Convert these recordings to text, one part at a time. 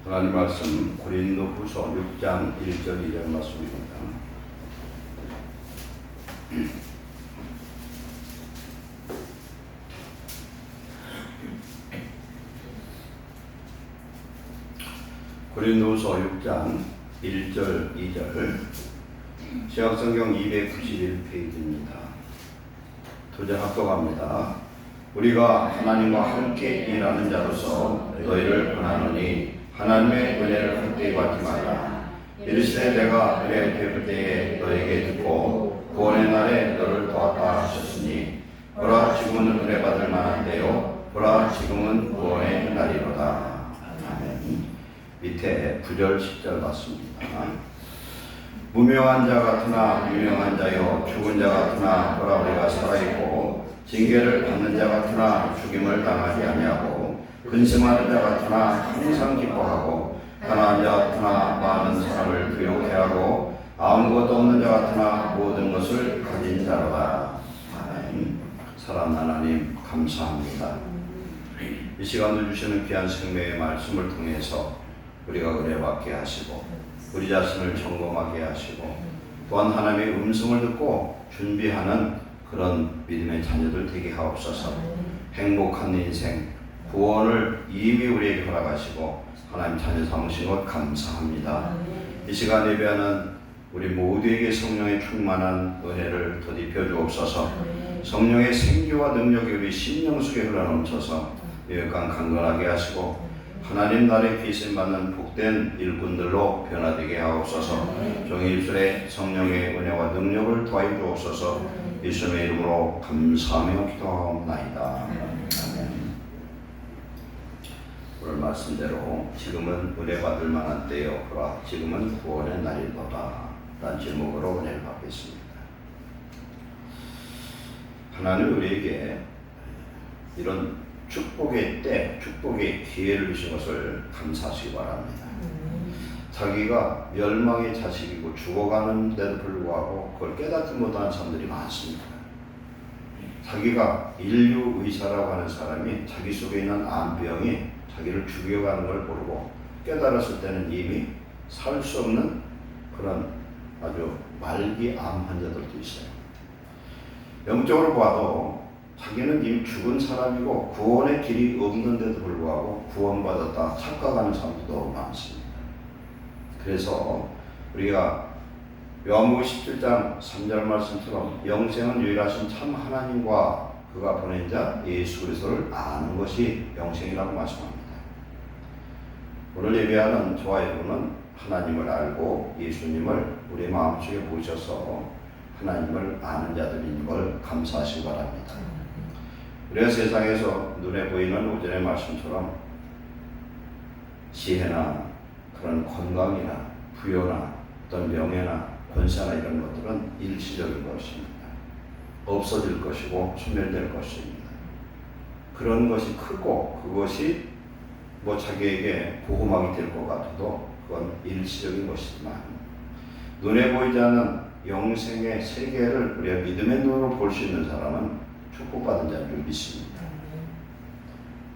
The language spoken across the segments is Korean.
하나님 말씀 고린도후서 6장 1절 2절 말씀입니다. 고린도후서 6장 1절 2절 신약성경 291페이지입니다. 도전 합독합니다. 우리가 하나님과 함께 일하는 자로서 너희를 권하노니 하나님의 은혜를 헛되이 받지 말라. 이르시되 내가 은혜 베풀 때에 너에게 듣고 구원의 날에 너를 도왔다 하셨으니 보라 지금은 은혜 받을 만한데요 보라 지금은 구원의 날이로다. 아멘. 밑에 9절 10절 봤습니다. 무명한 자 같으나 유명한 자요 죽은 자 같으나 보라 우리가 살아있고 징계를 받는 자 같으나 죽임을 당하지 아니하고 근심하는 자 같으나 항상 기뻐하고 가난한 자 같으나 많은 사람을 부요케 하고 아무것도 없는 자 같으나 모든 것을 가진 자로다. 아멘. 사랑하는 하나님 감사합니다. 이 시간도 주시는 귀한 생명의 말씀을 통해서 우리가 은혜받게 하시고 우리 자신을 점검하게 하시고 또한 하나님의 음성을 듣고 준비하는 그런 믿음의 자녀들 되게 하옵소서. 행복한 인생 구원을 이미 우리에게 허락하시고 하나님 자녀 삼으신 것 감사합니다. 이 시간 예배하는 우리 모두에게 성령의 충만한 은혜를 덧입혀 주옵소서. 성령의 생기와 능력이 우리 심령 속에 흘러넘쳐서 여간 강건하게 하시고 하나님 나라의 귀신 받는 복된 일꾼들로 변화되게 하옵소서. 종의 입술에 성령의 은혜와 능력을 더하여 주옵소서. 예수님의 이름으로 감사하며 기도하옵나이다. 아멘. 오늘 말씀대로 지금은 은혜 받을 만한 때요 지금은 구원의 날이로다 라는 제목으로 은혜를 받겠습니다. 하나님 우리에게 이런 축복의 때, 축복의 기회를 주신 것을 감사하시기 바랍니다. 자기가 멸망의 자식이고 죽어가는데도 불구하고 그걸 깨닫지 못하는 사람들이 많습니다. 자기가 인류 의사라고 하는 사람이 자기 속에 있는 암병이 자기를 죽여가는 걸 모르고 깨달았을 때는 이미 살 수 없는 그런 아주 말기 암 환자들도 있어요. 영적으로 봐도 자기는 이미 죽은 사람이고 구원의 길이 없는데도 불구하고 구원받았다 착각하는 사람도 너무 많습니다. 그래서 우리가 요한복음 17장 3절 말씀처럼 영생은 유일하신 참 하나님과 그가 보낸 자 예수 그리스도를 아는 것이 영생이라고 말씀합니다. 오늘 예배하는 저와 여러분은 하나님을 알고 예수님을 우리 마음속에 모셔서 하나님을 아는 자들인 걸 감사하시기 바랍니다. 우리가 세상에서 눈에 보이는 오전의 말씀처럼 지혜나 그런 건강이나 부여나 어떤 명예나 권세나 이런 것들은 일시적인 것입니다. 없어질 것이고 소멸될 것입니다. 그런 것이 크고 그것이 자기에게 보호막이 될 것 같아도 그건 일시적인 것이지만 눈에 보이지 않는 영생의 세계를 우리가 믿음의 눈으로 볼 수 있는 사람은 축복받은 자인 줄 믿습니다.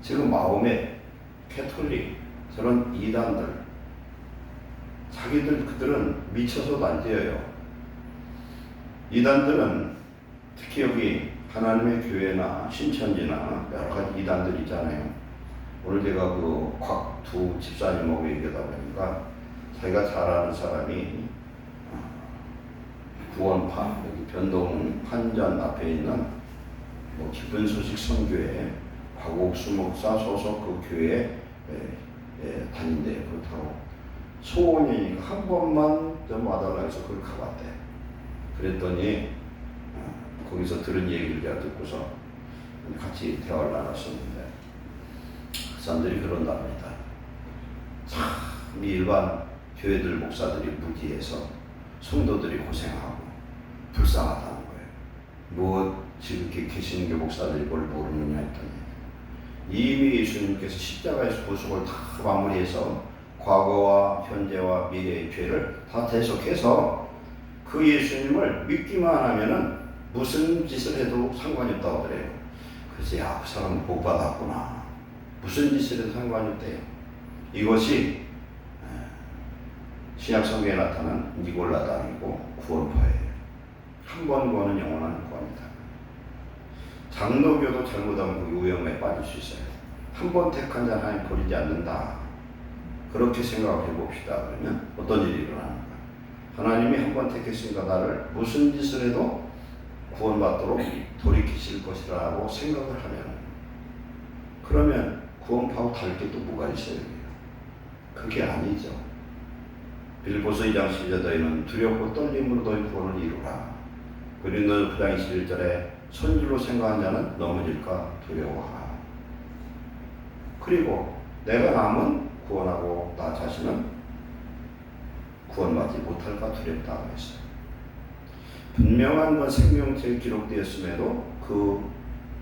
지금 마음에 캐톨릭 저런 이단들 그들은 미쳐서도 안 돼요. 이단들은 특히 여기 하나님의 교회나 신천지나 여러 가지 이단들 있잖아요. 오늘 제가 그 곽두 집사님하고 얘기하다 보니까 자기가 잘 아는 사람이 구원파 여기 변동 한전 앞에 있는 기쁜 소식 선교회 곽옥수 목사 소속 그 교회에 다닌대요. 그렇다고 소원이니까 한 번만 좀 와달라 해서 그걸 가봤대. 그랬더니 거기서 들은 얘기를 제가 듣고서 같이 대화를 나눴었는데 그 사람들이 그런답니다. 참 일반 교회들 목사들이 무기해서 성도들이 고생하고 불쌍하다는 거예요. 지금 이렇게 계시는 목사들이 뭘 모르느냐 했더니 이미 예수님께서 십자가에서 보석을 다 마무리해서 과거와 현재와 미래의 죄를 다 대속해서 그 예수님을 믿기만 하면은 무슨 짓을 해도 상관이 없다고 그래요. 그래서 그 사람은 복 받았구나. 무슨 짓을 해도 상관이 없대요. 이것이 신약 성경에 나타난 니골라당이고 구원파예요. 한 번 구원은 영원한 구원이다. 장로교도 잘못하면 그 오염에 빠질 수 있어요. 한 번 택한 자 하나님 버리지 않는다. 그렇게 생각을 해봅시다. 그러면 어떤 일이 일어나는가? 하나님이 한 번 택했으니까 나를 무슨 짓을 해도 구원받도록 돌이키실 것이라고 생각을 하면, 그러면 구원파하고 다를 게 또 뭐가 있어요? 그게 아니죠. 빌보서 2장 12절 너희는 두렵고 떨림으로 너희 구원을 이루라. 고린도서 9장 21절에 선줄로 생각한 자는 넘어질까 두려워하라. 그리고 내가 남은 구원하고 나 자신은 구원받지 못할까 두렵다고 했어요. 분명한 건 생명체에 기록되었음에도 그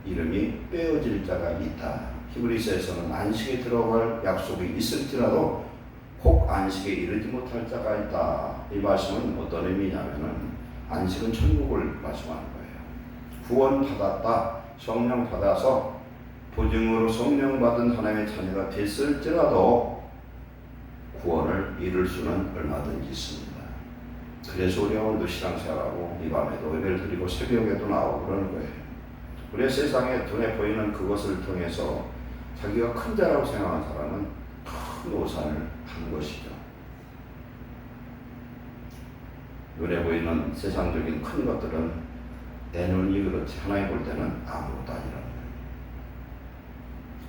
이름이 빼어질 자가 있다. 히브리서에서는 안식에 들어갈 약속이 있을지라도 혹 안식에 이르지 못할 자가 있다. 이 말씀은 어떤 의미냐면은 안식은 천국을 말씀하는 거예요. 구원 받았다, 성령 받아서 보증으로 성령 받은 하나님의 자녀가 됐을지라도 구원을 이룰 수는 얼마든지 있습니다. 그래서 우리가 오늘도 신앙생활하고 이 밤에도 예배를 드리고 새벽에도 나오고 그러는 거예요. 우리의 세상에 눈에 보이는 그것을 통해서 자기가 큰 자라고 생각하는 사람은 큰 오산을 하는 것이죠. 눈에 보이는 세상적인 큰 것들은 내 눈이 그렇지 하나님 볼 때는 아무것도 아니라는 거예요.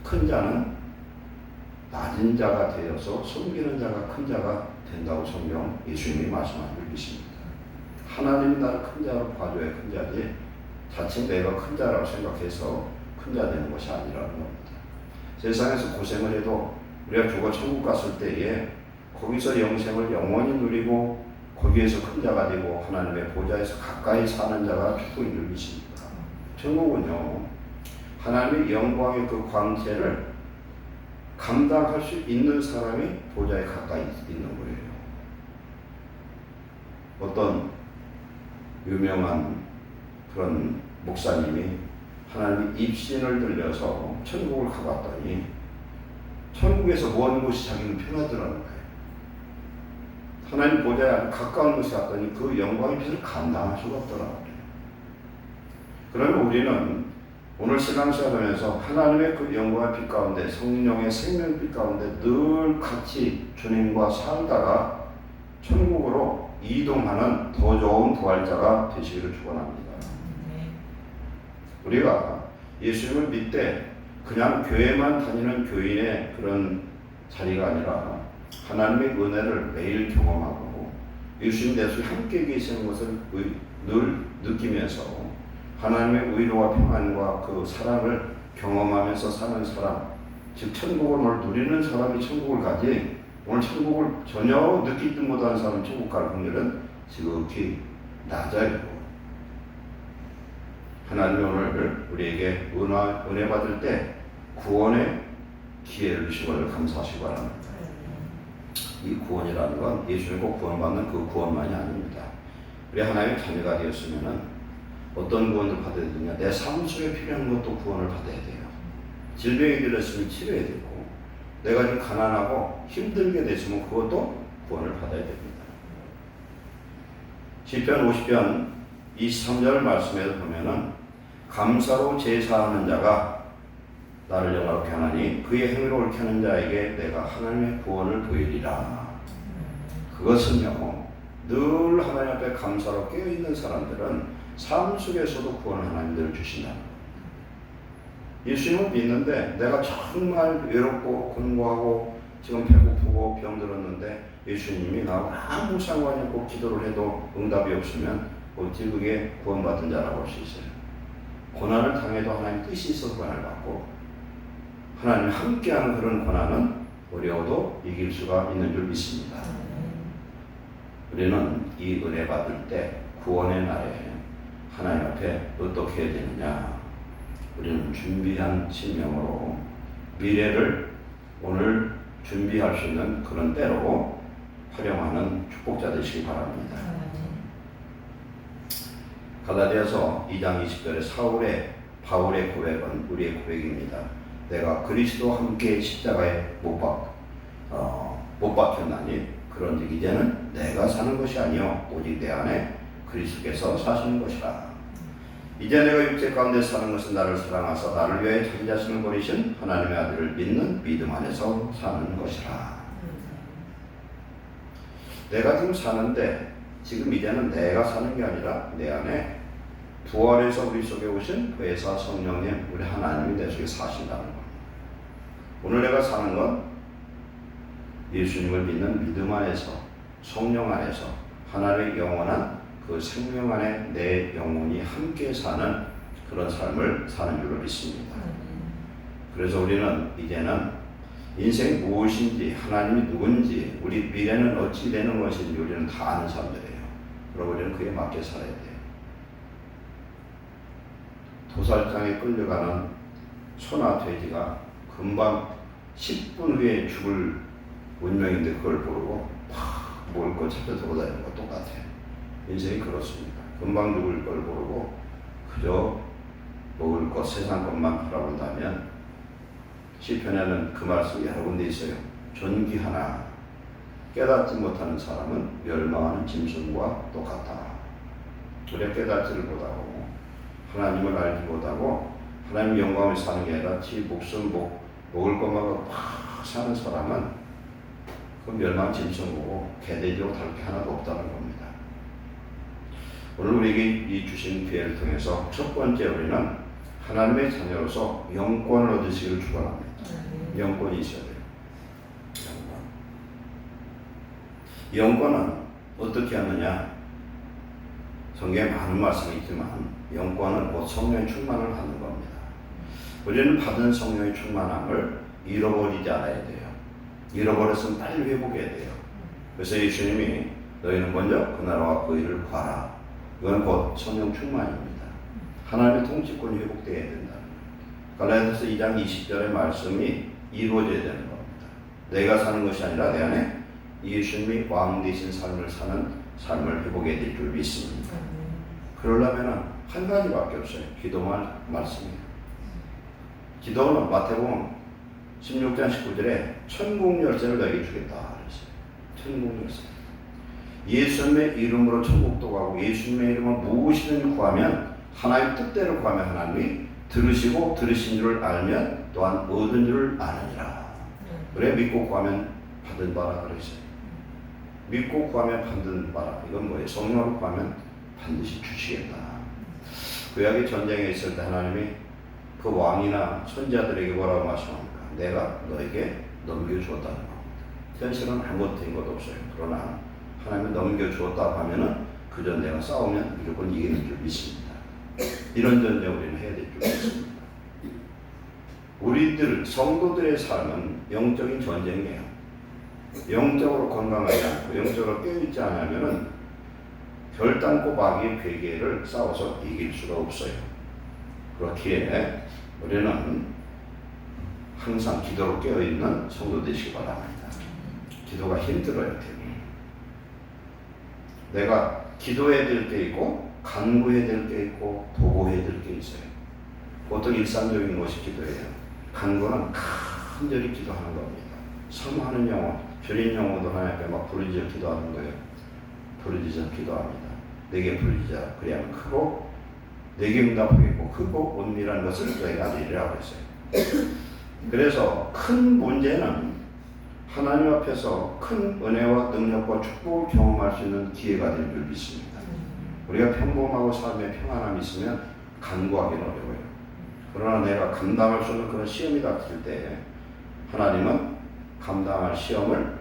큰 자는 낮은 자가 되어서 섬기는 자가 큰 자가 된다고 성경 예수님이 말씀한 줄 믿습니다. 하나님이 나를 큰 자로 봐줘야 큰 자지 자칫 내가 큰 자라고 생각해서 큰 자 되는 것이 아니라는 겁니다. 세상에서 고생을 해도 우리가 죽어 천국 갔을 때에 거기서 영생을 영원히 누리고 거기에서 큰 자가 되고 하나님의 보좌에서 가까이 사는 자가 축복인 줄 믿습니다. 천국은요, 하나님의 영광의 그 광채를 감당할 수 있는 사람이 보좌에 가까이 있는 거예요. 어떤 유명한 그런 목사님이 하나님의 입신을 들려서 천국을 가봤더니 천국에서 먼 곳이 자기는 편하더라는 거예요. 하나님 보좌에 아주 가까운 곳에 갔더니 그 영광의 빛을 감당할 수가 없더라고요. 그러면 우리는 오늘 신앙생활하면서 하나님의 그 영광의 빛 가운데 성령의 생명빛 가운데 늘 같이 주님과 살다가 천국으로 이동하는 더 좋은 부활자가 되시기를 축원합니다. 우리가 예수님을 믿되 그냥 교회만 다니는 교인의 그런 자리가 아니라 하나님의 은혜를 매일 경험하고 예수님 내 속에 함께 계시는 것을 늘 느끼면서 하나님의 의로와 평안과 그 사랑을 경험하면서 사는 사람, 즉 천국을 오늘 누리는 사람이 천국을 가지 오늘 천국을 전혀 느끼지 못하는 사람은 천국 갈 확률은 지극히 낮아요. 하나님이 오늘 우리에게 은혜 받을 때 구원의 기회를 주신 것을 감사하시기 바랍니다. 이 구원이라는 건 예수님과 구원받는 그 구원만이 아닙니다. 우리 하나님의 자녀가 되었으면 어떤 구원을 받아야 되냐? 내 삶 속에 필요한 것도 구원을 받아야 돼요. 질병이 들었으면 치료해야 되고, 내가 좀 가난하고 힘들게 됐으면 그것도 구원을 받아야 됩니다. 시편 50편 23절 말씀에도 보면은 감사로 제사하는 자가 나를 영화롭게 하나니 그의 행위를 옳게 하는 자에게 내가 하나님의 구원을 보이리라. 그것은요, 늘 하나님 앞에 감사로 깨어있는 사람들은 삶 속에서도 구원을 하나님들 주신다는 겁니다. 예수님을 믿는데 내가 정말 외롭고 곤고하고 지금 배고프고 병들었는데 예수님이 나하고 아무 상관이 없고 기도를 해도 응답이 없으면 어찌 그게 구원받은 자라고 할 수 있어요. 고난을 당해도 하나님 뜻이 있어서 고난을 받고 하나님 함께하는 그런 고난은 어려워도 이길 수가 있는 줄 믿습니다. 우리는 이 은혜 받을 때 구원의 날에 하나님 앞에 어떻게 해야 되느냐? 우리는 준비한 심령으로 미래를 오늘 준비할 수 있는 그런 때로 활용하는 축복자 되시기 바랍니다. 갈라디아서 2장 20절에 바울의 고백은 우리의 고백입니다. 내가 그리스도와 함께 십자가에 못 박혔나니 그런즉 이제는 내가 사는 것이 아니요 오직 내 안에 그리스도께서 사시는 것이라. 이제 내가 육체 가운데 사는 것은 나를 사랑하사 나를 위하여 자기 자신을 버리신 하나님의 아들을 믿는 믿음 안에서 사는 것이라. 내가 지금 사는데 지금 이제는 내가 사는 게 아니라 내 안에 부활해서 우리 속에 오신 그 회사 성령님 우리 하나님이 내 속에 사신다는 겁니다. 오늘 내가 사는 건 예수님을 믿는 믿음 안에서 성령 안에서 하나님의 영원한 그 생명 안에 내 영혼이 함께 사는 그런 삶을 사는 줄로 믿습니다. 그래서 우리는 이제는 인생이 무엇인지 하나님이 누군지 우리 미래는 어찌 되는 것인지 우리는 다 아는 사람들이에요. 그러고 우리는 그에 맞게 살아야 돼요. 도살장에 끌려가는 소나 돼지가 금방 10분 후에 죽을 운명인데 그걸 모르고 막 먹을 걸 찾아 돌아다니는 거 똑같아요. 인생이 그렇습니다. 금방 죽을 걸 모르고 그저 먹을 것 세상 것만 바라본다면 시편에는 그 말씀이 여러 군데 있어요. 존귀하나 깨닫지 못하는 사람은 멸망하는 짐승과 똑같다. 우리가 깨닫지를 못하고 하나님을 알지 못하고 하나님 영광을 사는 게 아니라 지 목숨 먹을 것만 팍 사는 사람은 그 멸망 짐승이고 개돼지고 다를 게 하나도 없다는 겁니다. 오늘 우리에게 이 주신 기회를 통해서 첫 번째 우리는 하나님의 자녀로서 영권을 얻으시기를 축원합니다. 영권이 있어야 돼요. 영권은 어떻게 하느냐? 성경에 많은 말씀이 있지만 영권은 곧 성령의 충만을 하는 겁니다. 우리는 받은 성령의 충만함을 잃어버리지 않아야 돼요. 잃어버렸으면 빨리 회복해야 돼요. 그래서 예수님이 너희는 먼저 그 나라와 그 일을 구하라. 이건 곧 성령 충만입니다. 하나님의 통치권이 회복되어야 된다. 갈라디아서 2장 20절의 말씀이 이루어져야 되는 겁니다. 내가 사는 것이 아니라 내 안에 예수님이 왕 되신 삶을 사는 삶을 회복해야 될 줄 믿습니다. 그러려면 한 가지밖에 없어요. 기도만 말씀이에요. 기도는 마태복음 16장 19절에 천국 열쇠를 너에게 주겠다 그랬어요. 천국 열쇠. 예수님의 이름으로 천국도 가고 예수님의 이름으로 무엇이든지 구하면 하나님의 뜻대로 구하면 하나님이 들으시고 들으신 줄을 알면 또한 얻은 줄을 아느니라. 그래 믿고 구하면 받은 바라 그랬어요. 믿고 구하면 받은 바라. 이건 뭐예요? 성령으로 구하면 반드시 주시겠다. 구약의 전쟁에 있을 때 하나님이 그 왕이나 선지자들에게 뭐라고 말씀합니까? 내가 너에게 넘겨주었다는 겁니다. 현실은 아무것도 된 것도 없어요. 그러나 하나님이 넘겨주었다 하면은 그저 내가 싸우면 무조건 이기는 줄 믿습니다. 이런 전쟁 우리는 해야 될 줄 믿습니다. 우리들 성도들의 삶은 영적인 전쟁이에요. 영적으로 건강하지 않고 영적으로 깨어있지 않으면은 결단코 마귀의 괴계를 싸워서 이길 수가 없어요. 그렇기에 우리는 항상 기도로 깨어있는 성도 되시기 바랍니다. 기도가 힘들어요. 내가 기도해야 될 게 있고 간구해야 될 게 있고 도구해야 될 게 있어요. 보통 일상적인 것이 기도예요. 간구는 간절히 기도하는 겁니다. 사모하는 영혼, 별인 영혼도 하나님께 막 부르짖어 기도하는 거예요. 부르짖어 기도합니다. 내게 부르짖어 그래야만 크고 내게 응답하겠고 크고 은밀한 것을 너희가 알리리라고 했어요. 그래서 큰 문제는 하나님 앞에서 큰 은혜와 능력과 축복을 경험할 수 있는 기회가 될 줄 믿습니다. 우리가 평범하고 삶에 평안함이 있으면 간구하기는 어려워요. 그러나 내가 감당할 수 없는 그런 시험이 닥칠 때 하나님은 감당할 시험을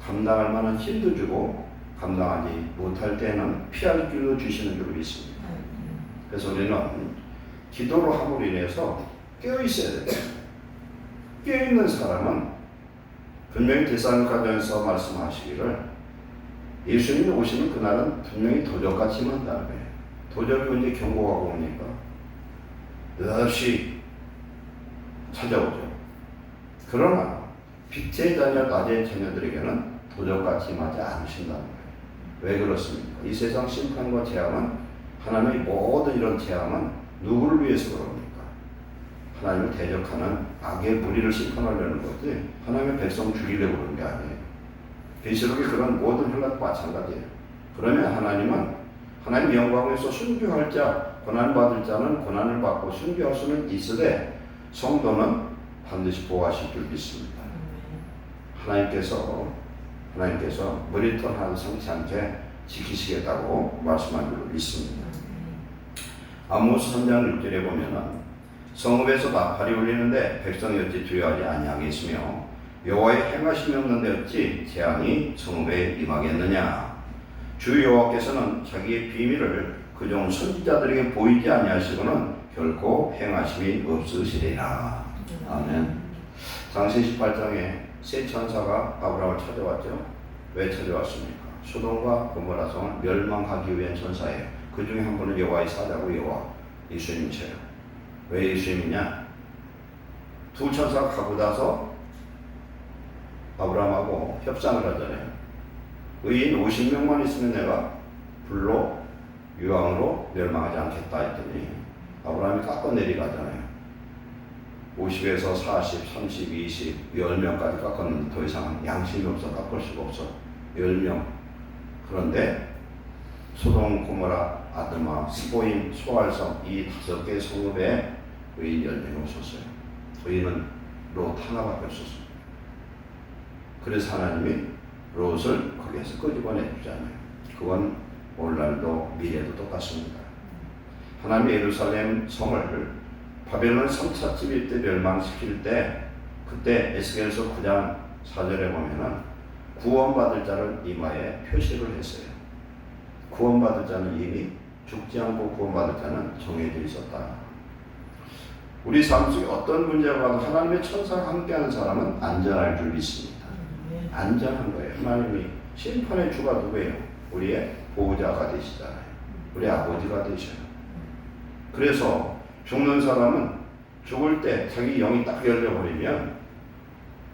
감당할 만한 힘도 주고 감당하지 못할 때는 피할 길도 주시는 줄 믿습니다. 그래서 우리는 기도로 함으로 인해서 깨어있어야 돼요. 깨어있는 사람은 분명히 데살로니가전서 말씀하시기를 예수님이 오시는 그날은 분명히 도적같이 만다는 거예요. 도적이 언제 경고가 오니까 느닷이 찾아오죠. 그러나 빛의 자녀, 낮의 자녀들에게는 도적같이 임하지 않으신다는 거예요. 왜 그렇습니까? 이 세상 심판과 재앙은 하나님의 모든 이런 재앙은 누구를 위해서 그럽니까? 하나님을 대적하는 악의 무리를 심판하려는 거지 하나님의 백성 죽이려고 그러는 게 아니에요. 계시록의 그런 모든 흘러도 마찬가지예요. 그러면 하나님 영광에서 순교할 자, 고난받을 자는 고난을 받고 순교할 수는 있으되 성도는 반드시 보호하실 줄 믿습니다. 하나님께서 머리털 하나 성치 않게 지키시겠다고 말씀한 줄로 믿습니다. 아모스 3장 6절에 보면은 성읍에서 나팔이 울리는데 백성이 어찌 두려워하지 아니하겠으며 여호와의 행하심이 없는데 어찌 재앙이 성읍에 임하겠느냐. 주 여호와께서는 자기의 비밀을 그종 선지자들에게 보이지 아니하시고는 결코 행하심이 없으시리라. 아멘. 창세 18장에 세 천사가 아브라함을 찾아왔죠. 왜 찾아왔습니까? 소돔과 고모라 성을 멸망하기 위한 천사예요. 그 중에 한 분은 여호와의 사자고 여호와 예수님이세요. 왜 예수님이냐? 두 천사가 가고나서 아브라함하고 협상을 하잖아요. 의인 50명만 있으면 내가 불로 유황으로 멸망하지 않겠다 했더니 아브라함이 깎아내리가잖아요. 50에서 40, 30, 20, 10명까지 깎았는데 더 이상 양심이 없어. 깎을 수가 없어. 10명. 그런데 소돔, 고모라, 아드마, 스보임, 소알성 이 5개 성읍에 의인 10명이 없었어요. 의인은 롯 하나밖에 없었어요. 그래서 하나님이 롯을 거기에서 끄집어내주잖아요. 그건 오늘날도 미래도 똑같습니다. 하나님이 예루살렘 성을 바벨론 3차 집일 때 멸망시킬 때 그때 에스겔서 9장 4절에 보면은 구원받을 자를 이마에 표시를 했어요. 구원받을 자는 이미 죽지 않고 구원받을 자는 정해져 있었다. 우리 삶 속에 어떤 문제가 와도 하나님의 천사가 함께하는 사람은 안전할 줄 믿습니다. 안전한 거예요. 하나님이 심판의 주가 누구예요? 우리의 보호자가 되시잖아요. 우리 아버지가 되셔요. 그래서 죽는 사람은 죽을 때 자기 영이 딱 열려버리면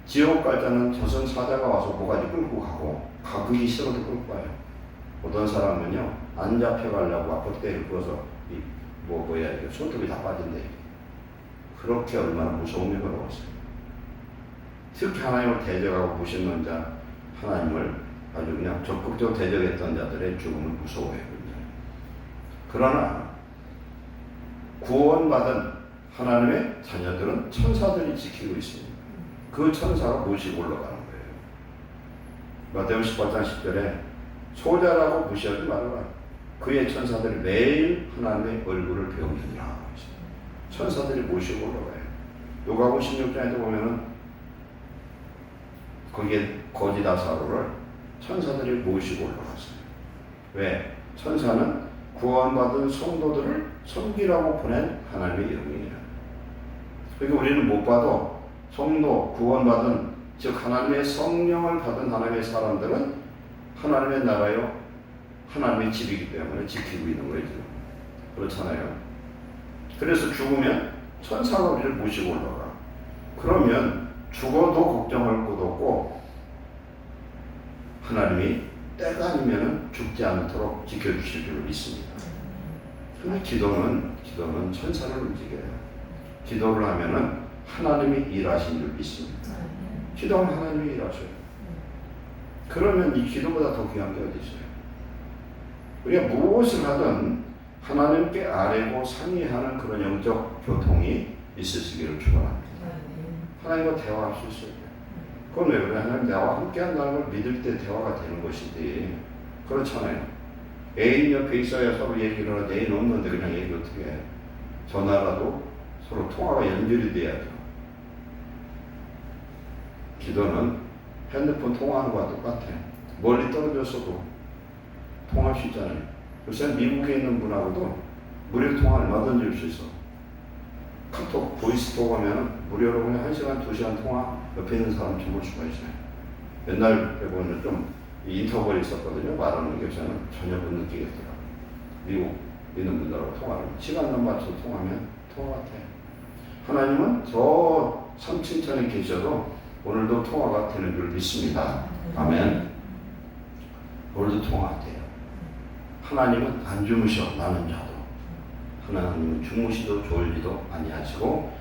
지옥 갈 자는 저승 사자가 와서 모가지 끌고 가기 싫어도 끌고 가요. 어떤 사람은요 안 잡혀가려고 아포대를 부어서 손톱이 다 빠진대. 그렇게 얼마나 무서움이 걸어왔어요. 특히 하나님을 대적하고 무신론 자, 하나님을 아주 그냥 적극적으로 대적했던 자들의 죽음을 무서워해요. 그러나 구원받은 하나님의 자녀들은 천사들이 지키고 있습니다. 그 천사가 모시고 올라가는 거예요. 마태복음 18장 10절에 소자라고 무시하지 말아라. 그의 천사들이 매일 하나님의 얼굴을 배우느니라. 천사들이 모시고 올라가요. 요가복음 16장에도 보면은 거기에 거짓 아사로를 천사들이 모시고 올라갔어요. 왜? 천사는 구원받은 성도들을 섬기라고 보낸 하나님의 영이에요. 그러니까 우리는 못 봐도 성도, 구원받은 즉 하나님의 성령을 받은 하나님의 사람들은 하나님의 나라요 하나님의 집이기 때문에 지키고 있는 거예요. 그렇잖아요. 그래서 죽으면 천사가 우리를 모시고 올라가. 그러면 죽어도 걱정할 것도 없고 하나님이 때가 아니면 죽지 않도록 지켜주실 줄 믿습니다. 그런데 기도는 천사를 움직여요. 기도를 하면은 하나님이 일하신 줄 믿습니다. 기도하면 하나님이 일하셔요. 그러면 이 기도보다 더 귀한 게 어디 있어요? 우리가 무엇을 하든 하나님께 아뢰고 상의하는 그런 영적 교통이 있으시기를 축원합니다. 하나님과 대화할 수 있어요. 그건 왜 그래? 하나님 나와 함께 한다는 걸 믿을 때 대화가 되는 것이지. 그렇잖아요. 애인 옆에 있어야 서로 얘기를 하지. 애인 없는데 그냥 얘기 어떻게 해? 전화라도 서로 통화가 연결이 돼야죠. 기도는 핸드폰 통화하는 거와 똑같아요. 멀리 떨어졌어도 통화할 수 있잖아요. 요새 미국에 있는 분하고도 무료 통화 얼마든지 할 수 있어. 카톡, 보이스톡 하면 무료로 그냥 1시간, 2시간 통화 옆에 있는 사람 주물 수가 있어요. 옛날에 보면 좀 인터벌이 있었거든요. 말하는 게 요새는 전혀 못 느끼겠더라고요. 미국 있는 분들하고 통화를 시간만 맞춰서 통화하면 통화 같아요. 하나님은 저 3층천에 계셔도 오늘도 통화가 되는 줄 믿습니다. 아멘. 오늘도 통화돼요. 하나님은 안 주무셔. 나는 자도. 하나님은 주무시도 졸지도 아니하시고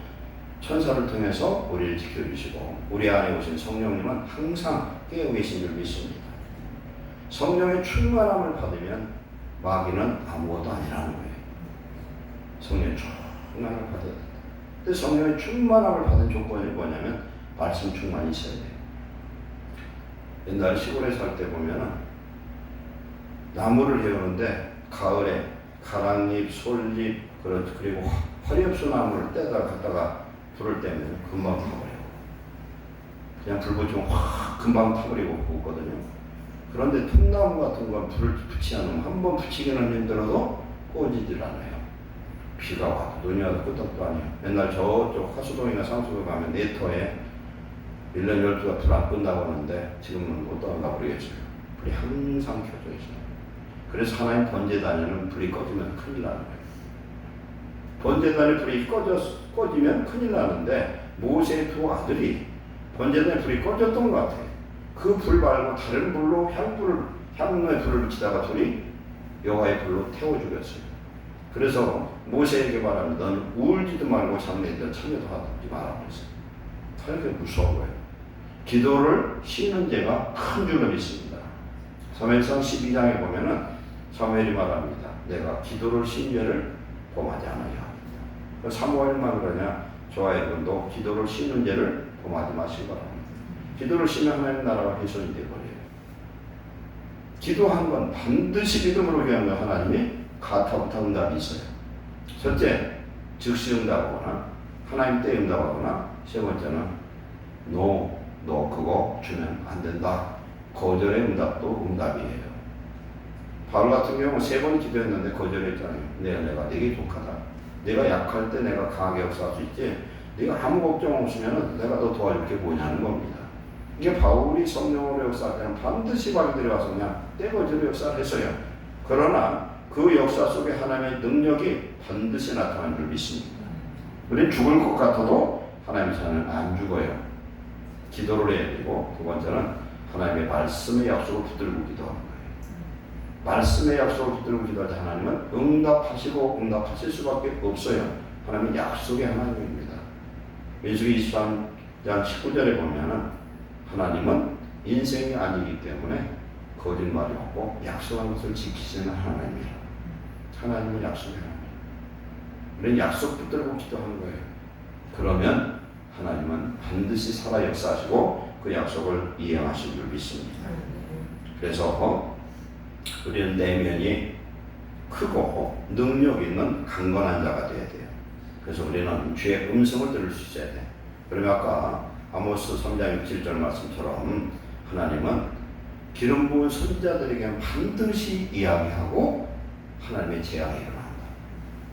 천사를 통해서 우리를 지켜주시고 우리 안에 오신 성령님은 항상 깨어 계신 줄 믿습니다. 성령의 충만함을 받으면 마귀는 아무것도 아니라는 거예요. 성령의 충만함을 받아야 된다. 근데 성령의 충만함을 받은 조건이 뭐냐면 말씀 충만이 있어야 돼요. 옛날에 시골에 살 때 보면은 나무를 해오는데 가을에 가랑잎, 솔잎, 그리고 화렵수 나무를 떼다 갖다가 불을 떼면 금방 타버려요. 그냥 불 붙이면 확 금방 타버리고 굽거든요. 그런데 통나무 같은 건 불을 붙이지 않으면 한 번 붙이기는 힘들어도 꺼지질 않아요. 비가 와도 눈이 와도 끄떡도 아니에요. 맨날 저쪽 하수동이나 상수도 가면 네터에 1년 12가 불 안 끈다고 하는데 지금은 못 떠난가 모르겠어요. 불이 항상 켜져 있어요. 그래서 하나님 번제단에는 불이 꺼지면 큰일 나는 거예요. 번제단에 불이 꺼지면 큰일 나는데 모세의 두 아들이 번제단에 불이 꺼졌던 것 같아요. 그 불 말고 다른 불로 향로에 불을 붙이다가 둘이 여호와의 불로 태워 죽였어요. 그래서 모세에게 말합니다. 너는 울지도 말고 장례들 참여도 하지 말라고 했어요. 그렇게 무서운 거예요. 기도를 쉬는 죄가 큰 줄로 믿습니다. 사무엘상 12장에 보면은 사무엘이 말합니다. 내가 기도를 쉰 죄를 범하지 않아야 합니다. 사무엘만 그러냐? 저와 여러분도 기도를 쉬는 죄를 범하지 마시기 바랍니다. 기도를 쉬면 하나님 나라가 훼손이 되어버려요. 기도한 건 반드시 믿음으로 기하면 하나님이 가타부타 응답이 있어요. 첫째, 즉시 응답하거나 하나님 때 응답하거나 세 번째는 너 그거 주면 안 된다. 거절의 응답도 응답이에요. 바울 같은 경우는 3번 기도했는데 거절했잖아요. 내가 내게 족하다. 내가 약할 때 내가 강하게 역사할 수 있지. 네가 아무 걱정 없으면 내가 너 도와줄 게 뭐냐는 겁니다. 이게 바울이 성령으로 역사할 때는 반드시 바울들이 와서 그냥 떼거지로 역사를 했어요. 그러나 그 역사 속에 하나님의 능력이 반드시 나타나는 줄 믿습니다. 우리는 죽을 것 같아도 하나님의 자는 안 죽어요. 기도를 해야 되고 두 번째는 하나님의 말씀의 약속을 붙들고 기도하는 거예요. 말씀의 약속을 붙들고 기도할 때 하나님은 응답하실 수밖에 없어요. 하나님은 약속의 하나님입니다. 민수기 23장 19절에 보면은 하나님은 인생이 아니기 때문에 거짓말이 없고 약속한 것을 지키시는 하나님이라. 하나님은 약속의 하나님. 우리는 약속 붙들고 기도하는 거예요. 그러면 하나님은 반드시 살아 역사하시고 그 약속을 이행하실 줄 믿습니다. 그래서 우리는 내면이 크고 능력 있는 강건한 자가 되어야 돼요. 그래서 우리는 주의 음성을 들을 수 있어야 돼요. 그러면 아까 아모스 3장 7절 말씀처럼 하나님은 기름 부은 선지자들에게 반드시 이야기하고 하나님의 재앙이 일어난다.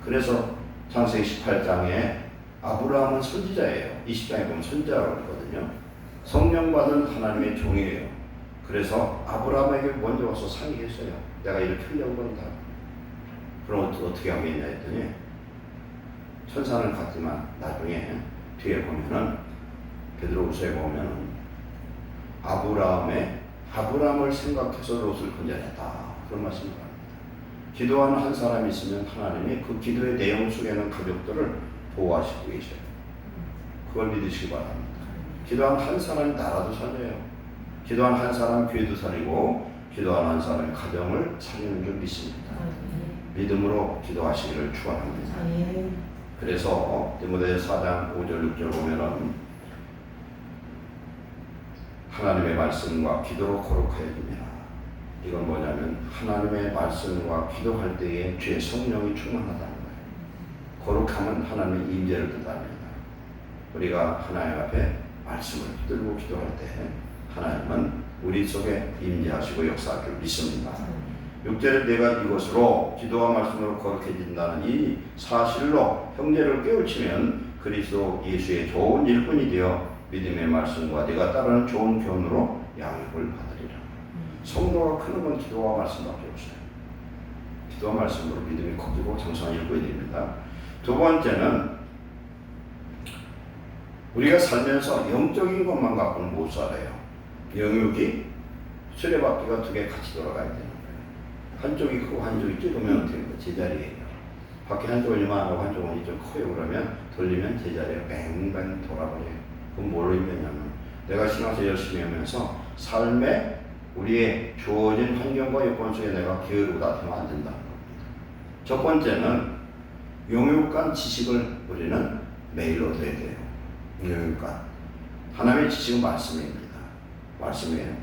그래서 창세기 18장에 아브라함은 선지자예요. 20장에 보면 선지자라고 그러거든요. 성령 받은 하나님의 종이에요. 그래서 아브라함에게 먼저 와서 상의했어요. 내가 이렇게 하려고 한다. 그럼 어떻게 하겠냐 했더니 천사는 같지만 나중에 뒤에 보면은 베드로후서에 보면은 아브라함을 생각해서 롯을 건져냈다. 그런 말씀을 합니다. 기도하는 한 사람이 있으면 하나님이 그 기도의 내용 속에는 가족들을 보호하시고 계셔요. 그걸 믿으시기 바랍니다. 기도하는 한 사람이 나라도 살려요. 기도하는 한 사람 교회도 살리고 기도하는 한 사람이 가정을 살리는 줄 믿습니다. 믿음으로 기도하시기를 축원합니다. 그래서 디모데서 4장 5절 6절 보면은 하나님의 말씀과 기도로 거룩해집니다. 이건 뭐냐면 하나님의 말씀과 기도할 때에 주의 성령이 충만하다는 거예요. 거룩함은 하나님의 임재를 뜻합니다. 우리가 하나님 앞에 말씀을 붙들고 기도할 때 하나님은 우리 속에 임재하시고 역사할 줄 믿습니다. 6절에 내가 이것으로 기도와 말씀으로 거룩해진다는 이 사실로 형제를 깨우치면 그리스도 예수의 좋은 일꾼이 되어 믿음의 말씀과 내가 따르는 좋은 교훈으로 양육을 받으리라. 성도가 크는 건 기도와 말씀밖에 없어요. 기도와 말씀으로 믿음이 커지고 장성한 일꾼이 됩니다. 두 번째는 우리가 살면서 영적인 것만 갖고는 못 살아요. 영육이 수레바퀴가 두 개 같이 돌아가야 되는 거예요. 한쪽이 크고 한쪽이 좁으면 어떻게 됩니까? 제자리예요. 밖에 한쪽은 이만하고 한쪽은 좀 커요. 그러면 돌리면 제자리에 뱅뱅 돌아버려요. 그럼 뭘로 의미하냐면 내가 신앙생활 열심히 하면서 삶에 우리의 주어진 환경과 여건 속에 내가 게으르다 되면 안 된다는 겁니다. 첫 번째는 영육간 지식을 우리는 매일 얻어야 돼요. 영육간. 하나님의 지식은 말씀입니다. 말씀이에요.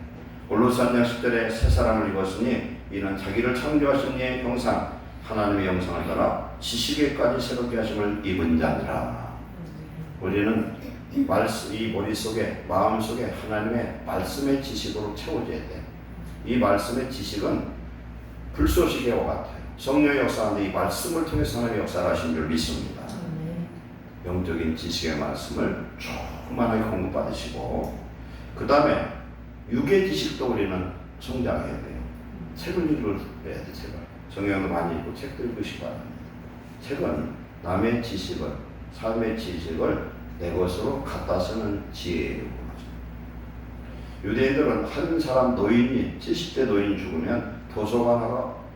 골로새 3장 10절에 새 사람을 입었으니 이는 자기를 창조하신 이의 형상 하나님의 형상을 따라 지식에까지 새롭게 하심을 입은 자니라. 우리는 이 머릿속에 마음속에 하나님의 말씀의 지식으로 채워져야 돼. 이 말씀의 지식은 불쏘시개와 같아요. 성령의 역사하는데 이 말씀을 통해서 하나님의 역사를 하신 줄 믿습니다. 영적인 지식의 말씀을 충만하게 공급받으시고 그 다음에 육의 지식도 우리는 성장해야 돼요. 책을 읽어야 돼. 책을. 성경도 많이 읽고 책도 읽으시기 바랍니다. 책은 남의 지식을 삶의 지식을 내 것으로 갖다 쓰는 지혜예요. 유대인들은 한 사람 노인이 70대 노인이 죽으면 도서관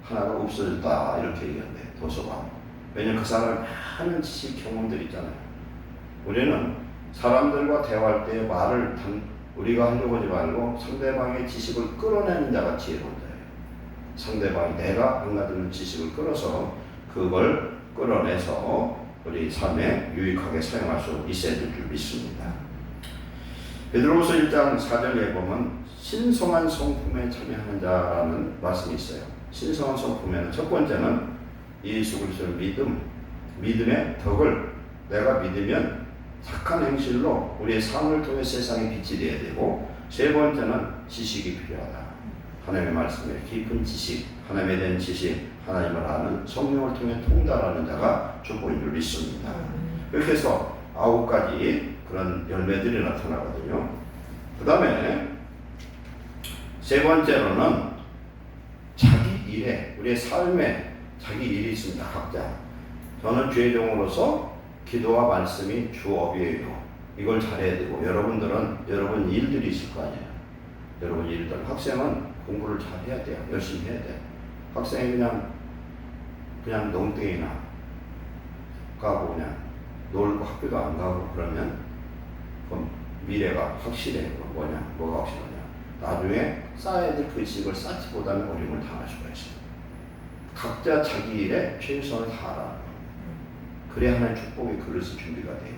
하나가 없어졌다 이렇게 얘기한대요. 도서관. 왜냐하면 그 사람이 많은 지식 경험들이 있잖아요. 우리는 사람들과 대화할 때 말을 우리가 하려고 하지 말고 상대방의 지식을 끌어내는 자가 지혜로운 자예요. 상대방이 내가 안 가지는 지식을 끌어서 그걸 끌어내서 우리 삶에 유익하게 사용할 수 있어야 될 줄 믿습니다. 베드로후서 1장 4절에 보면 신성한 성품에 참여하는 자라는 말씀이 있어요. 신성한 성품에는 첫 번째는 예수 그리스도의 믿음의 덕을 내가 믿으면 착한 행실로 우리의 삶을 통해 세상에 빛이 되어야 되고 세 번째는 지식이 필요하다. 하나님의 말씀에 깊은 지식, 하나님에 대한 지식, 하나님을 아는 성령을 통해 통달하는 자가 축복인 줄 믿습니다. 이렇게 해서 9가지 그런 열매들이 나타나거든요. 그 다음에 세 번째로는 자기 일에 우리의 삶에 자기 일이 있습니다. 각자. 저는 주의 종으로서 기도와 말씀이 주업이에요. 이걸 잘해야 되고 여러분들은 여러분 일들이 있을 거 아니에요. 여러분 일들. 학생은 공부를 잘 해야 돼요. 열심히 해야 돼요. 학생이 그냥 농땡이나 가고 그냥 놀고 학교도 안 가고 그러면 그럼 미래가 확실해. 뭐가 확실하냐. 나중에 쌓아야 될 그 지식을 쌓지보다는 어려움을 당할 수가 있어요. 각자 자기 일에 최선을 다하라. 그래야 하나의 축복의 그릇이 준비가 돼요.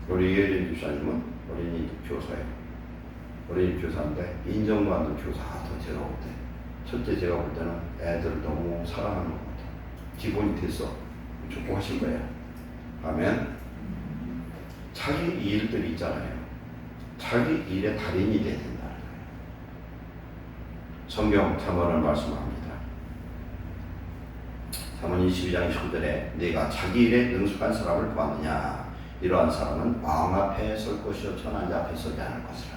우리 예린 교사님은 어린이집 교사예요. 어린이집 교사인데 인정받는 교사가 더 제가 볼 때. 첫째 제가 볼 때는 애들 너무 사랑하는 것 같아요. 기본이 됐어. 축복하실 거예요. 아멘. 자기 일들이 있잖아요. 자기 일의 달인이 돼야 된다는 거예요. 성경 잠언을 말씀합니다. 잠언 22장 19절에 내가 자기 일에 능숙한 사람을 보았느냐. 이러한 사람은 왕 앞에 설 것이요 천한 자 앞에 서지 않을 것이라.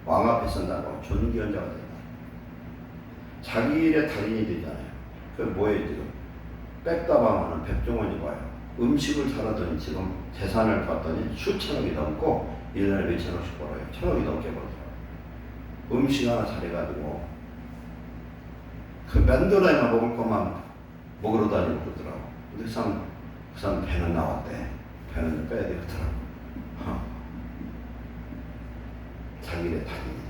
왕 앞에 선다고 존귀한 자가 된다. 자기 일의 달인이 되잖아요. 그 뭐예요 지금? 백다방하는 백종원이 봐요. 음식을 잘하더니 지금 재산을 봤더니 수천억이 넘고 1년에 몇천억씩 벌어요. 천억이 넘게 벌어요. 음식 하나 잘해가지고 그 맨도라이나 먹을 것만 먹으러 다니고 그러더라고. 근데 그 사람 배는 나왔대. 배는 빼야 되겠더라고. 자기의 달인이 돼.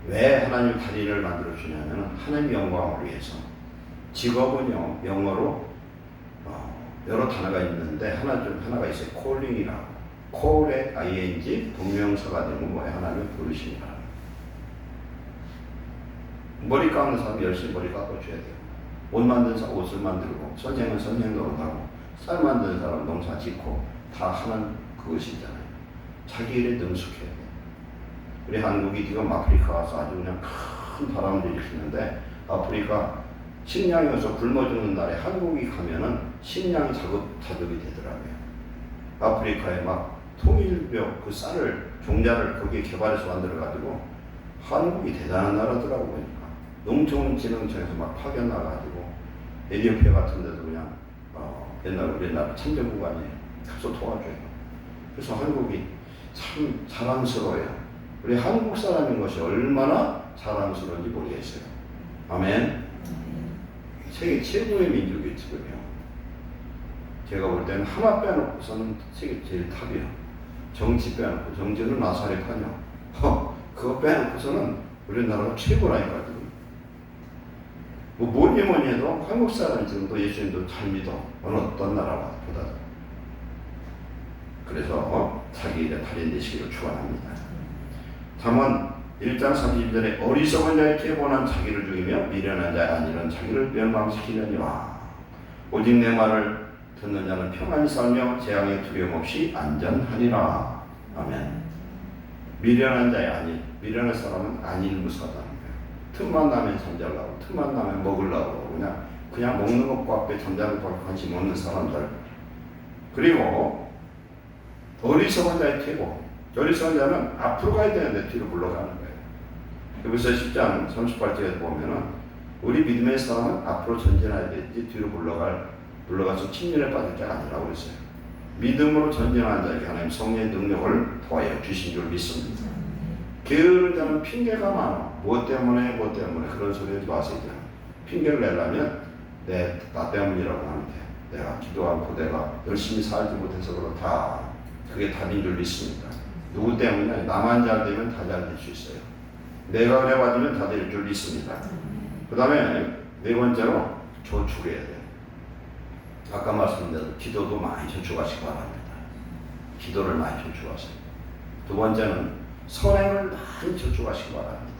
왜 하나님 달인을 만들어 주냐면 하나님의 영광을 위해서. 직업은요 영어로 여러 단어가 있는데 하나가 있어요. calling이라고. call에 ing 동명사가 되면 뭐예요? 하나님을 부르시니라. 머리 깎는 사람 열심히 머리 깎아줘야 돼요. 옷 만드는 사람 옷을 만들고, 선생은 선생 노릇하고, 쌀 만드는 사람 농사 짓고, 다 하는 그것이잖아요. 자기 일에 능숙해야 돼요. 우리 한국이 지금 아프리카 가서 아주 그냥 큰 바람을 일으키는데, 아프리카 식량이어서 굶어 죽는 날에 한국이 가면은 식량이 자급이 되더라고요. 아프리카에 막 통일벽 그 쌀을, 종자를 거기에 개발해서 만들어가지고, 한국이 대단한 나라더라고 보니까. 농촌진흥청에서 막 파견 나가지고 에티오피아 같은 데도 그냥 옛날 우리나라 참전국아니에요. 가서 도와줘요. 그래서 한국이 참 자랑스러워요. 우리 한국 사람인 것이 얼마나 자랑스러운지 모르겠어요. 아멘. 세계 최고의 민족이 지금요. 제가 볼 때는 하나 빼놓고서는 세계 제일 탑이야. 정치 빼놓고, 정치는 나사렛하냐. 그거 빼놓고서는 우리나라가 최고라니까. 뭐니 해도 한국 사람은 지금도 예수님도 잘 믿어. 어느 어떤 나라보다. 그래서 자기 일에 달인되시기를 축원합니다. 잠언 1장 30절에 어리석은 자의 퇴보는 자기를 죽이며 미련한 자의 안일은 자기를 멸망시키려니와 오직 내 말을 듣는 자는 평안히 살며 재앙에 두려움 없이 안전하리라. 아멘. 미련한 자의 안일, 미련한 사람은 안일무사하다는 거예요. 틈만 나면 잠자려고, 틈만 나면 먹으려고, 그냥 먹는 것과 앞에 잠자는 것과 관심 없는 사람들. 그리고 어리석은 자의 퇴보, 어리석은 자는 앞으로 가야 되는데 뒤로 물러가는 거예요. 여기서 10장 38절에 보면은 우리 믿음의 사람은 앞으로 전진해야 되지 뒤로 물러가서 침륜에 빠질 자가 아니라고 그랬어요. 믿음으로 전진하는 자에게 하나님 성령의 능력을 더하여 주신 줄 믿습니다. 게으른 자는 핑계가 많아. 뭐 때문에 그런 소리 하지 마세요. 핑계를 내려면 나 때문이라고 하면 돼. 내가 기도 않고 내가 열심히 살지 못해서 그렇다. 그게 답인 줄 믿습니다. 누구 때문이냐? 나만 잘 되면 다 잘 될 수 있어요. 내가 은혜 받으면 다 될 줄 믿습니다. 그 다음에 네 번째로 저축해야 돼요. 아까 말씀드린 기도도 많이 저축하시기 바랍니다. 기도를 많이 저축하세요. 두 번째는 선행을 많이 저축하시기 바랍니다.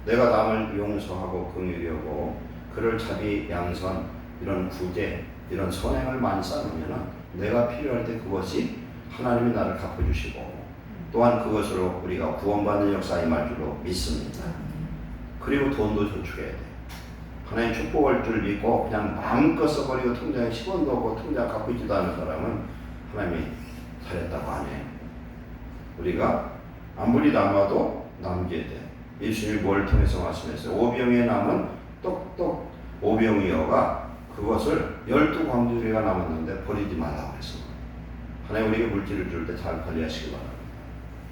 내가 남을 용서하고 긍휼히하고 그를 자비 양선 이런 구제 이런 선행을 많이 쌓으면 내가 필요할 때 그것이 하나님이 나를 갚아주시고 또한 그것으로 우리가 구원받는 역사 임할 줄로 믿습니다. 그리고 돈도 저축해야 돼. 하나님 축복할 줄 믿고 그냥 마음껏 써버리고 통장에 10원도 없고 통장 갖고 있지도 않은 사람은 하나님이 잘했다고 안 해요. 우리가 아무리 남아도 남겨야 돼. 예수님이 뭘 통해서 말씀했어요? 오병에 남은 똑똑 오병이어가 그것을 12광주리가 남았는데 버리지 말라고 했어. 하나님 우리에게 물질을 줄 때 잘 관리하시기 바랍니다.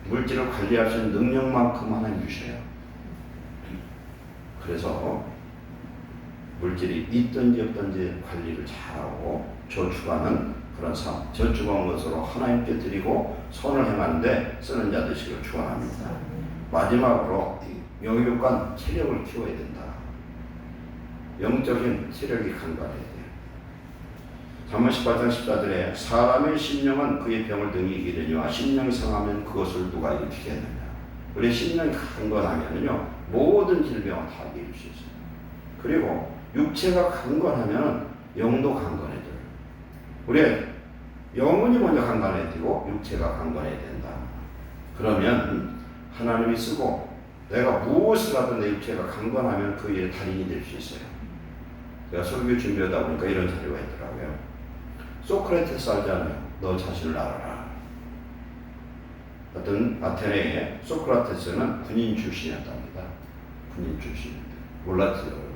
물질을 관리할 수 있는 능력만큼 하나님 주셔요. 그래서 물질이 있든지 없든지 관리를 잘하고 저축하는 그런 삶, 저축한 것으로 하나님께 드리고 선을 행하는데 쓰는 자 되시기를 축원합니다. 마지막으로 영육간 체력을 키워야 된다. 영적인 체력이 간과해야 돼요. 잠언 18장 14절에 사람의 심령은 그의 병을 등이 이기려니와 심령이 상하면 그것을 누가 일으키겠느냐. 우리 심령이 강건하면요 모든 질병을 다 이길 수 있어요. 그리고 육체가 강건하면 영도 강건해져요. 우리 영혼이 먼저 강건해지고 육체가 강건해야 된다. 그러면 하나님이 쓰고 내가 무엇을 하든 내 육체가 강건하면 그 일에 달인이 될 수 있어요. 제가 설교 준비하다 보니까 이런 자료가 있더라고요. 소크라테스 알잖아요. 너 자신을 알아라. 어떤 아테네의 소크라테스는 군인 출신이었답니다. 군인 출신인데 몰랐죠, 여러분들.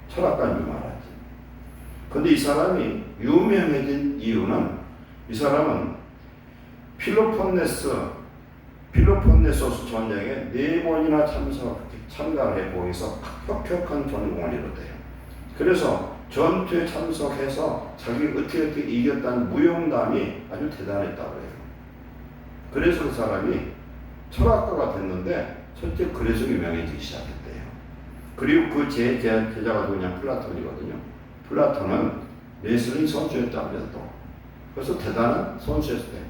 철학가인 줄 알았지. 근데 이 사람이 유명해진 이유는 이 사람은 필로폰네소스 전쟁에 4번이나 참가를 해보고 해서 혁혁한 전공을 이뤘대요. 그래서 전투에 참석해서 자기가 어떻게 이겼다는 무용담이 아주 대단했다고 해요. 그래서 그 사람이 철학가가 됐는데 첫째 그래서 유명해지기 시작했대요. 그리고 그 제자가 누구냐? 플라톤이거든요. 플라톤은 레슬링 선수였다고 그래서 또. 그래서 대단한 선수였어요.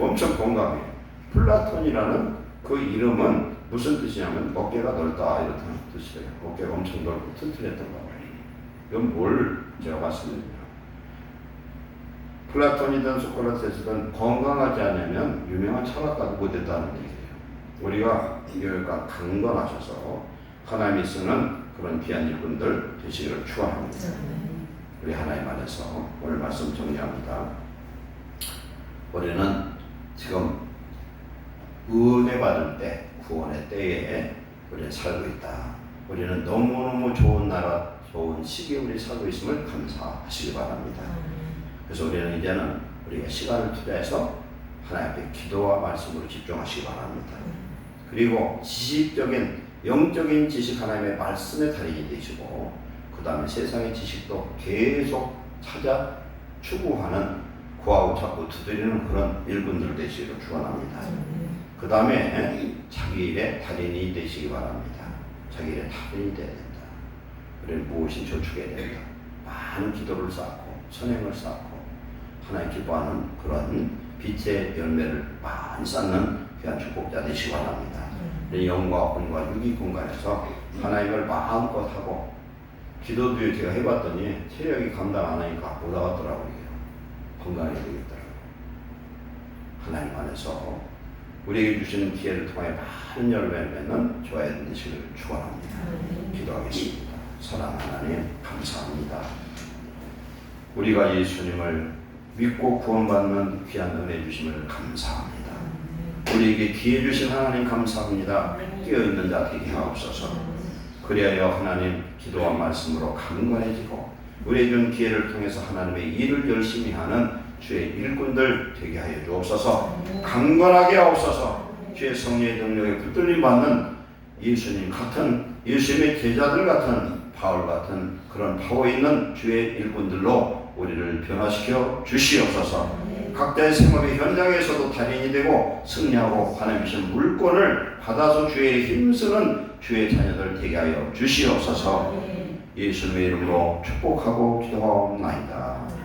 엄청 건강해요. 플라톤이라는 그 이름은 무슨 뜻이냐면 어깨가 넓다 이런 뜻이에요. 어깨가 엄청 넓고 튼튼했던 거예요. 이건 뭘 제가 말씀드리냐. 플라톤이든 소크라테스든 건강하지 않으면 유명한 철학가도 못했다는 얘기예요. 우리가 이거가 강건하셔서 하나님이 쓰는 그런 귀한 일꾼들 되시기를 축원합니다. 우리 하나님 안에서 오늘 말씀 정리합니다. 우리는 지금 은혜 받을 때, 구원의 때에 우리는 살고 있다. 우리는 너무너무 좋은 나라, 좋은 시기에 우리 살고 있음을 감사하시기 바랍니다. 그래서 우리는 이제는 우리가 시간을 투자해서 하나님 앞에 기도와 말씀으로 집중하시기 바랍니다. 그리고 지식적인, 영적인 지식 하나님의 말씀의 달인이 되시고 그 그 다음에 세상의 지식도 계속 찾아 추구하는, 구하고 찾고 두드리는 그런 일꾼들 되시기를 축원합니다. 그 다음에 자기 일에 달인이 되시기 바랍니다. 자기 일에 달인이 돼야 된다. 우리는 무엇이 저축해야 된다. 많은 기도를 쌓고 선행을 쌓고 하나님 기뻐하는 그런 빛의 열매를 많이 쌓는 귀한 축복자 되시기 바랍니다. 영과 혼과 육이 공간에서 하나님을 마음껏 하고, 기도도 제가 해봤더니 체력이 감당 안 하니까 못 하겠더라고요. 건강해지겠더라고요. 하나님 안에서 우리에게 주시는 기회를 통해 많은 열매는 좋아야 되시길 축원합니다. 기도하겠습니다. 사랑하는 하나님 감사합니다. 우리가 예수님을 믿고 구원받는 귀한 은혜 주심을 감사합니다. 우리에게 기회 주신 하나님 감사합니다. 깨어있는 자 되게 하옵소서. 그리하여 하나님 기도와 말씀으로 강건해지고 우리에게 준 기회를 통해서 하나님의 일을 열심히 하는 주의 일꾼들 되게 하여 주옵소서. 강건하게 하옵소서. 주의 성령의 능력에 붙들림 받는 예수님 같은, 예수님의 제자들 같은, 바울 같은 그런 파워 있는 주의 일꾼들로 우리를 변화시켜 주시옵소서. 각자의 생업의 현장에서도 달인이 되고 승리하고 하나님 주신 물권을 받아서 주의 힘쓰는 주의 자녀들 되게 하여 주시옵소서. 예수님의 이름으로 축복하고 기도하옵나이다.